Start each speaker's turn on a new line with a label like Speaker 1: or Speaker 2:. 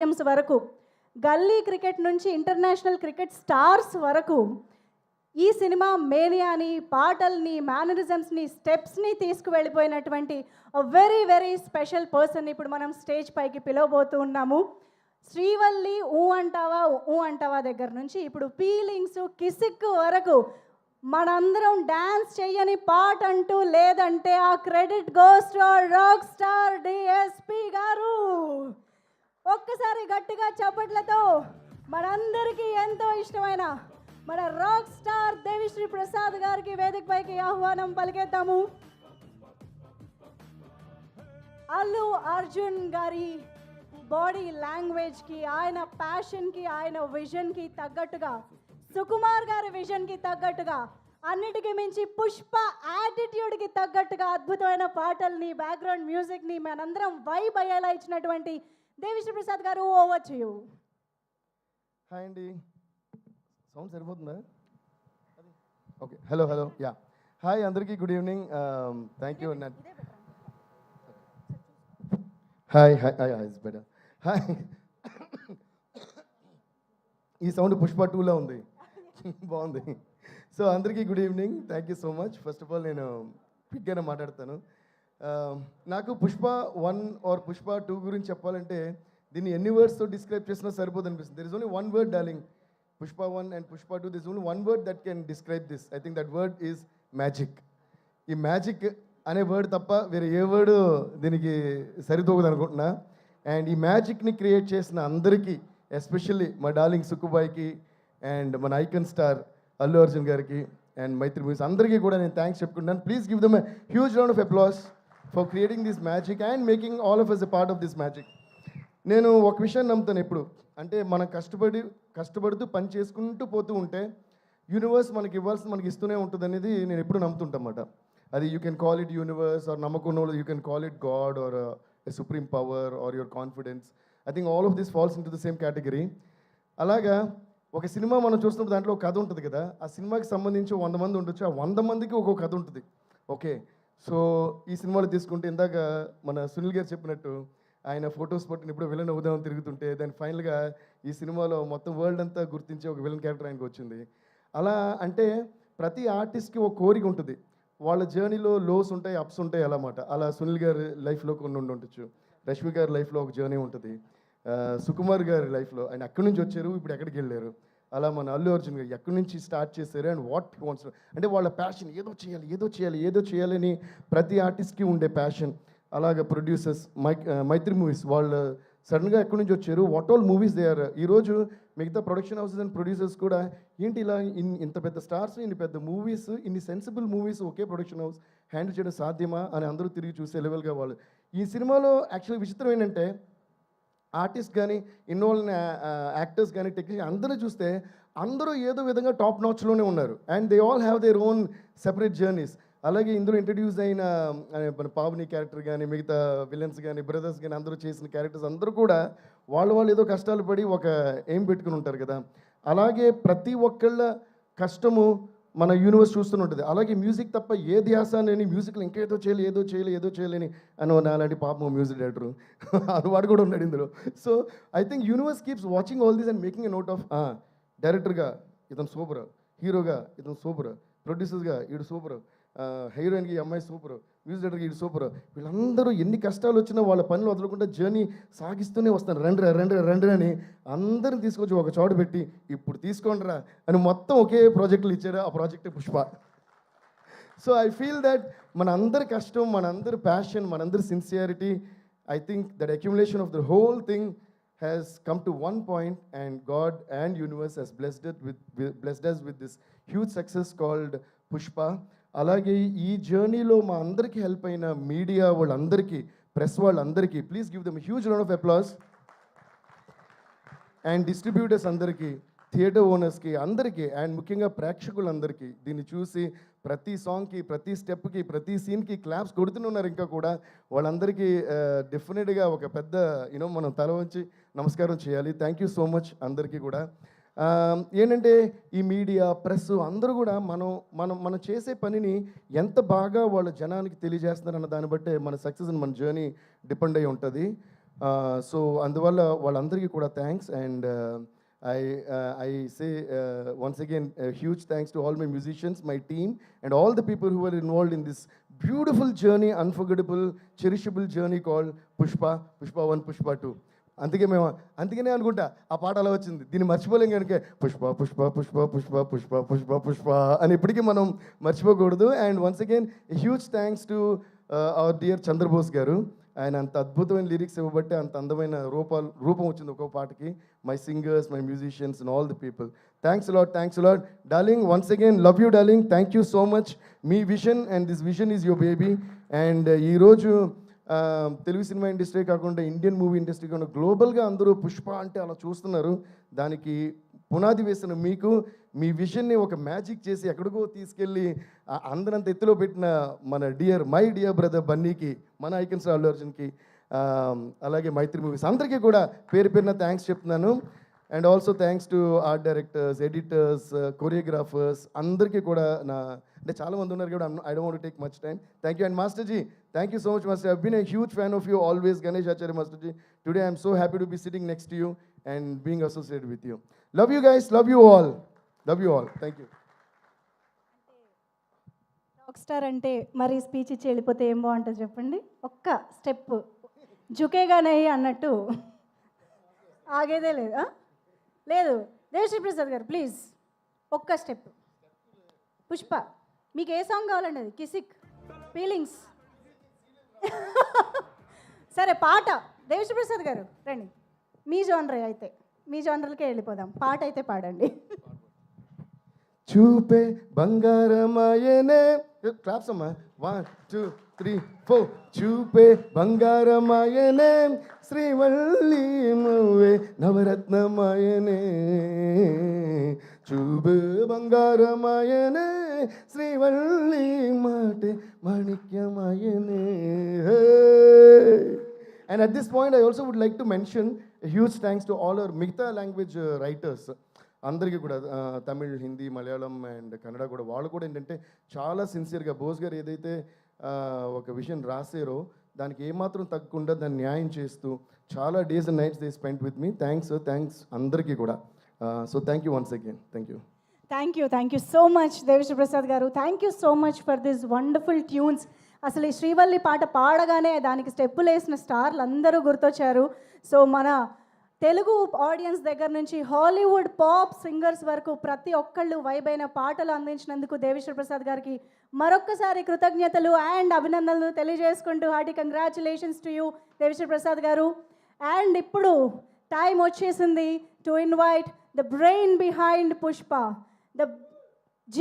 Speaker 1: Games వరకు, గల్లీ cricket నుంచి ఇంటర్నేషనల్ క్రికెట్ స్టార్స్ వరకు ఈ సినిమా మేనియాని, పాటల్ని, మేనరిజమ్స్ని, స్టెప్స్ని తీసుకువెళ్ళిపోయినటువంటి వెరీ వెరీ స్పెషల్ పర్సన్ ఇప్పుడు మనం స్టేజ్ పైకి పిలవబోతూ ఉన్నాము. శ్రీవల్లి ఊ అంటావా దగ్గర నుంచి ఇప్పుడు ఫీలింగ్స్, కిసిక్ వరకు మనందరం డ్యాన్స్ చెయ్యని పాట అంటూ లేదంటే ఆ credit goes to rock star DSP గారు. ఒక్కసారి గట్టిగా చప్పట్లతో మనందరికీ ఎంతో ఇష్టమైన మన రాక్ స్టార్ దేవిశ్రీ ప్రసాద్ గారికి వేదికపైకి ఆహ్వానం పలికేద్దాము. అల్లు అర్జున్ గారి బాడీ లాంగ్వేజ్కి, ఆయన ప్యాషన్కి, ఆయన విజన్కి తగ్గట్టుగా, సుకుమార్ గారి విజన్కి తగ్గట్టుగా, అన్నిటికీ మించి పుష్ప యాటిట్యూడ్కి తగ్గట్టుగా అద్భుతమైన పాటల్ని, బ్యాక్గ్రౌండ్ మ్యూజిక్ని మనందరం వైబ్ అయ్యేలా ఇచ్చినటువంటి దేవిశ్రీ ప్రసాద్ గారు, ఓవర్ టు యు.
Speaker 2: హాయ్ అండి, సౌండ్ సరిపోతుందా? Okay, hello hello, ya, hi అందరికీ, good evening, thank you. Hi hi hi, it's better. Hi, ఈ సౌండ్ పుష్ప 2లో ఉంది, బాగుంది. సో అందరికీ good evening, thank you so much. First of all నేను క్విక్గానే మాట్లాడతాను. నాకు పుష్ప 1 ఆర్ పుష్ప 2 గురించి చెప్పాలంటే దీన్ని ఎన్ని వర్డ్స్తో డిస్క్రైబ్ చేసినా సరిపోదు అనిపిస్తుంది. There is only one word darling. Pushpa 1 and Pushpa 2, this only one word that can describe this. I think that word is magic. ఈ మ్యాజిక్ అనే వర్డ్ తప్ప వేరే ఏ వర్డ్ దీనికి సరితూగదు అనుకుంటున్నా. అండ్ ఈ మ్యాజిక్ని క్రియేట్ చేసిన అందరికీ, ఎస్పెషల్లీ మా డార్లింగ్ సుక్కుబాయ్కి అండ్ మన ఐకన్ స్టార్ అల్లు అర్జున్ గారికి అండ్ మైత్రి మూవీస్ అందరికీ కూడా నేను థ్యాంక్స్ చెప్పుకుంటాను. Please give them a huge round of applause for creating this magic and making all of us a part of this magic. నేను ఒక విషయాన్ని నమ్ముతాను ఎప్పుడు, అంటే మనం కష్టపడుతూ పని చేసుకుంటూ పోతూ ఉంటే యూనివర్స్ మనకి ఇవ్వాల్సింది మనకి ఇస్తూనే ఉంటుంది అనేది నేను ఎప్పుడు నమ్ముతుంటన్నమాట. అది you can call it universe or నమ్మకం, you can call it god or a supreme power or your confidence. I think all of this falls in to the same category. అలాగా ఒక సినిమా మనం చూస్తున్నప్పుడు దాంట్లో ఒక కథ ఉంటుంది కదా, ఆ సినిమాకి సంబంధించి 100 మంది ఉండొచ్చు, ఆ 100 మందికి ఒక్కొక్క కథ ఉంటుంది. ఓకే, సో ఈ సినిమాలో తీసుకుంటే ఇందాక మన సునీల్ గారు చెప్పినట్టు ఆయన ఫొటోస్ పట్టిన ఇప్పుడు విలన్ అవుదామని తిరుగుతుంటే దాని ఫైనల్గా ఈ సినిమాలో మొత్తం వరల్డ్ అంతా గుర్తించే ఒక విలన్ క్యారెక్టర్ ఆయనకు వచ్చింది. అలా అంటే ప్రతి ఆర్టిస్ట్కి ఒక కోరిక ఉంటుంది, వాళ్ళ జర్నీలో లోస్ ఉంటాయి, అప్స్ ఉంటాయి అన్నమాట. అలా సునీల్ గారి లైఫ్లో కొన్ని ఉండొచ్చు, రష్మి గారి లైఫ్లో ఒక జర్నీ ఉంటుంది, సుకుమార్ గారి లైఫ్లో ఆయన ఎక్కడి నుంచి వచ్చారు, ఇప్పుడు ఎక్కడికి వెళ్ళారు. అలా మన అల్లు అర్జున్ గారు ఎక్కడి నుంచి స్టార్ట్ చేశారు అండ్ వాట్ వాంట్స్, అంటే వాళ్ళ ప్యాషన్ ఏదో చేయాలని ప్రతి ఆర్టిస్ట్కి ఉండే ప్యాషన్. అలాగే ప్రొడ్యూసర్స్ మైత్రి మూవీస్ వాళ్ళు సడన్గా ఎక్కడి నుంచి వచ్చారు, what all movies they are. ఈరోజు మిగతా ప్రొడక్షన్ హౌసెస్ అండ్ ప్రొడ్యూసర్స్ కూడా ఏంటి ఇలా ఇంత పెద్ద స్టార్స్, ఇన్ని పెద్ద మూవీస్, ఇన్ని సెన్సిబుల్ మూవీస్ ఒకే ప్రొడక్షన్ హౌస్ హ్యాండిల్ చేయడం సాధ్యమా అని అందరూ తిరిగి చూసే లెవెల్గా వాళ్ళు. ఈ సినిమాలో యాక్చువల్లీ విచిత్రం ఏంటంటే ఆర్టిస్ట్ కానీ, ఇన్వాల్వ్ యాక్టర్స్ కానీ, టెక్నీషియన్ అందరూ చూస్తే అందరూ ఏదో విధంగా టాప్ నాచ్లోనే ఉన్నారు. And they all have their own separate journeys. అలాగే ఇందులో ఇంట్రడ్యూస్ అయిన మన పావని క్యారెక్టర్ కానీ, మిగతా విలన్స్ కానీ, బ్రదర్స్ కానీ అందరూ చేసిన క్యారెక్టర్స్ అందరూ కూడా వాళ్ళు ఏదో కష్టాలు పడి ఒక ఎయిమ్ పెట్టుకుని ఉంటారు కదా. అలాగే ప్రతి ఒక్కళ్ళ కష్టము మన యూనివర్స్ చూస్తూనే ఉంటుంది. అలాగే మ్యూజిక్ తప్ప ఏ ధ్యాస అని మ్యూజిక్లో ఇంకేదో చేయలేని అని అలాంటి పాపం మ్యూజిక్ డైరెక్టరు వాడు కూడా ఉన్నాడు ఇందులో. So I think universe keeps watching all these and making a note of డైరెక్టర్గా ఇతను సూపర్, హీరోగా ఇతను సూపర్, ప్రొడ్యూసర్స్గా ఈడు సూపర్, హీరోయిన్కి ఈ అమ్మాయి సూపర్, మ్యూజిక్ డైరెక్టర్కి ఈడు సూపర్. వీళ్ళందరూ ఎన్ని కష్టాలు వచ్చినా వాళ్ళ పనులు వదలకుండా జర్నీ సాగిస్తూనే వస్తారు. రండి అని అందరిని తీసుకొచ్చి ఒక చోట పెట్టి ఇప్పుడు తీసుకోండిరా అని మొత్తం ఒకే ప్రాజెక్టులు ఇచ్చారు. ఆ ప్రాజెక్టే Pushpa. So I feel that మన అందరి కష్టం, మన అందరి ప్యాషన్, మన అందరి sincerity, I think that accumulation of the whole thing has come to one point and God and universe has blessed us with this huge success called Pushpa. అలాగే ఈ జర్నీలో మా అందరికీ హెల్ప్ అయిన మీడియా వాళ్ళందరికీ, ప్రెస్ వాళ్ళందరికీ, please give dum huge round of applause. And distributors అందరికీ, theatre ఓనర్స్కి అందరికీ, అండ్ ముఖ్యంగా ప్రేక్షకులందరికీ దీన్ని చూసి ప్రతి సాంగ్కి, ప్రతి స్టెప్కి, ప్రతి సీన్కి క్లాప్స్ కొడుతున్నారు. ఇంకా కూడా వాళ్ళందరికీ డెఫినెట్గా ఒక పెద్ద మనం తల వంచి నమస్కారం చేయాలి. థ్యాంక్ యూ సో మచ్ అందరికీ కూడా. ఏంటంటే ఈ మీడియా, ప్రెస్ అందరూ కూడా మనం చేసే పనిని ఎంత బాగా వాళ్ళ జనానికి తెలియజేస్తున్నారన్న దాన్ని బట్టే మన సక్సెస్, మన జర్నీ డిపెండ్ అయి ఉంటుంది. సో అందువల్ల వాళ్ళందరికీ కూడా thanks. And I say once again a huge thanks to all my musicians, my team, and all the people who were involved in this beautiful journey, unforgettable, cherishable journey called Pushpa 1, Pushpa 2. అందుకనే అనుకుంటా ఆ పాట అలా వచ్చింది. దీన్ని మర్చిపోలేం కనుక పుష్ప పుష్ప పుష్ప పుష్ప పుష్ప పుష్ప పుష్ప అని ఎప్పటికీ మనం మర్చిపోకూడదు. And once again huge thanks to our dear Chandrabose garu. ఆయన అంత అద్భుతమైన లిరిక్స్ ఇవ్వబట్టి అంత అందమైన రూపం వచ్చింది ఒక్కో పాటకి. My singers, my musicians and all the people, thanks a lot darling. Once again love you darling, thank you so much. Me vision and this vision is your baby. And ఈరోజు తెలుగు సినిమా ఇండస్ట్రీ కాకుండా Indian movie industry కాకుండా గ్లోబల్గా అందరూ పుష్ప అంటే అలా చూస్తున్నారు. దానికి పునాది వేసిన మీకు మీ విజన్ని ఒక మ్యాజిక్ చేసి ఎక్కడికో తీసుకెళ్ళి అందరంత ఎత్తులో పెట్టిన మై డియర్ బ్రదర్ బన్నీకి, మన ఐకన్ స్టార్ అల్లు అర్జున్కి, అలాగే మైత్రి మూవీస్ అందరికీ కూడా పేరు పేరున థ్యాంక్స్ చెప్తున్నాను. And also thanks to art directors, editors, choreographers అందరికీ కూడా అంటే చాలా మంది ఉన్నారు కూడా. I don't want to take much time. Thank you. And master ji, thank you so much master. I been a huge fan of you always, Ganesh Acharya master ji. Today I'm so happy to be sitting next to you and being associated with you. Love you guys, love you all, thank you.
Speaker 1: Rock star అంటే మరి speech ఇచ్చి వెళ్ళిపోతే ఏం బాగుంటుంది చెప్పండి. ఒక్క step జుకేగానే అన్నట్టు ఆగేదే లేదు. లేదు దేవశ్రీ ప్రసాద్ గారు ప్లీజ్ ఒక్క స్టెప్. పుష్ప మీకు ఏ సాంగ్ కావాలండి? అది కిసిక్, ఫీలింగ్స్. సరే పాట దేవశ్రీ ప్రసాద్ గారు రండి. మీ జోనరే అయితే మీ జోనర్లకే వెళ్ళిపోదాం. పాట అయితే పాడండి.
Speaker 2: చూపే బంగారమాయనే, క్లాప్స్ అమ్మా, 1 2 3 4. చూపే బంగారమాయనే, శ్రీవల్లి నువ్వే నవరత్నమాయనే. చూపే బంగారమాయనే, శ్రీవల్లి మాటే మాణిక్యమాయనే. And at this point, I also would like to mention a huge thanks to all our మిగతా లాంగ్వేజ్ రైటర్స్ అందరికీ కూడా, తమిళ్, హిందీ, మలయాళం అండ్ కన్నడ కూడా. వాళ్ళు కూడా ఏంటంటే చాలా సిన్సియర్గా బోస్ గారు ఏదైతే ఒక విషయం రాసారో దానికి ఏమాత్రం తగ్గకుండా దాన్ని న్యాయం చేస్తూ చాలా days and nights they spend with me. Thanks అందరికీ కూడా. So thank you once again.
Speaker 1: Thank you so much Devi Sri Prasad గారు. Thank you so much for this wonderful tunes. అసలు ఈ శ్రీవల్లి పాట పాడగానే దానికి స్టెప్పులు వేసిన స్టార్లు అందరూ గుర్తొచ్చారు. సో మన తెలుగు ఆడియన్స్ దగ్గర నుంచి హాలీవుడ్ పాప్ సింగర్స్ వరకు ప్రతి ఒక్కళ్ళు వైబ్ అయిన పాటలు అందించినందుకు దేవిశ్రీ ప్రసాద్ గారికి మరొక్కసారి కృతజ్ఞతలు అండ్ అభినందనలు తెలియజేసుకుంటూ hearty congratulations to you Devi Sri Prasad garu. And ఇప్పుడు టైం వచ్చేసింది to invite the brain behind Pushpa, the